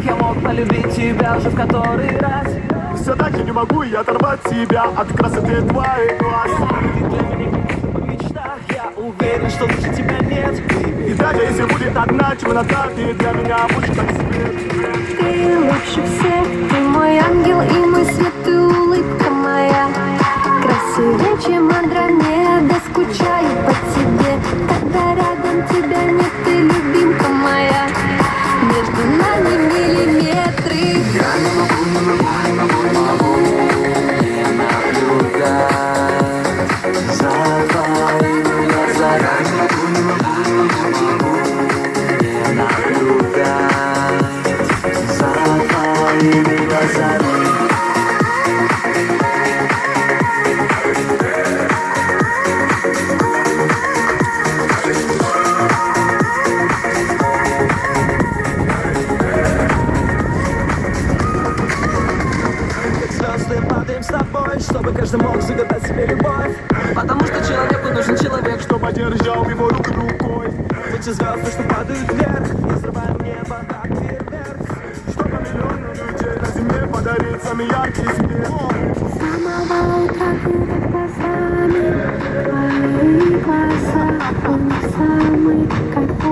я мог полюбить тебя уже в который раз. Все так, я не могу я оторвать себя от красоты твоих глаз. Ты для меня как мечта, я уверен, что лучше тебя нет. И даже если будет одна темнота, ты для меня будешь как свет. Ты лучше всех, ты мой ангел и мой свет, ты улыбка моя. Красивее, чем Андромеда, скучаю по тебе. Когда рядом тебя нет, ты любимка моя. Между нами миллиметры. Я не могу не наблюдать за твоими глазами. Не могу не наблюдать за твоими глазами. С тобой, чтобы каждый мог загадать себе любовь. Потому что человеку нужен человек, Чтобы держал его руку рукой. эти звезды, что падают вверх, и взрывают небо, как фейерверк. Чтобы миллионы людей на земле подарить самый яркий свет. С самого утра перед глазами твои глаза, он самый, как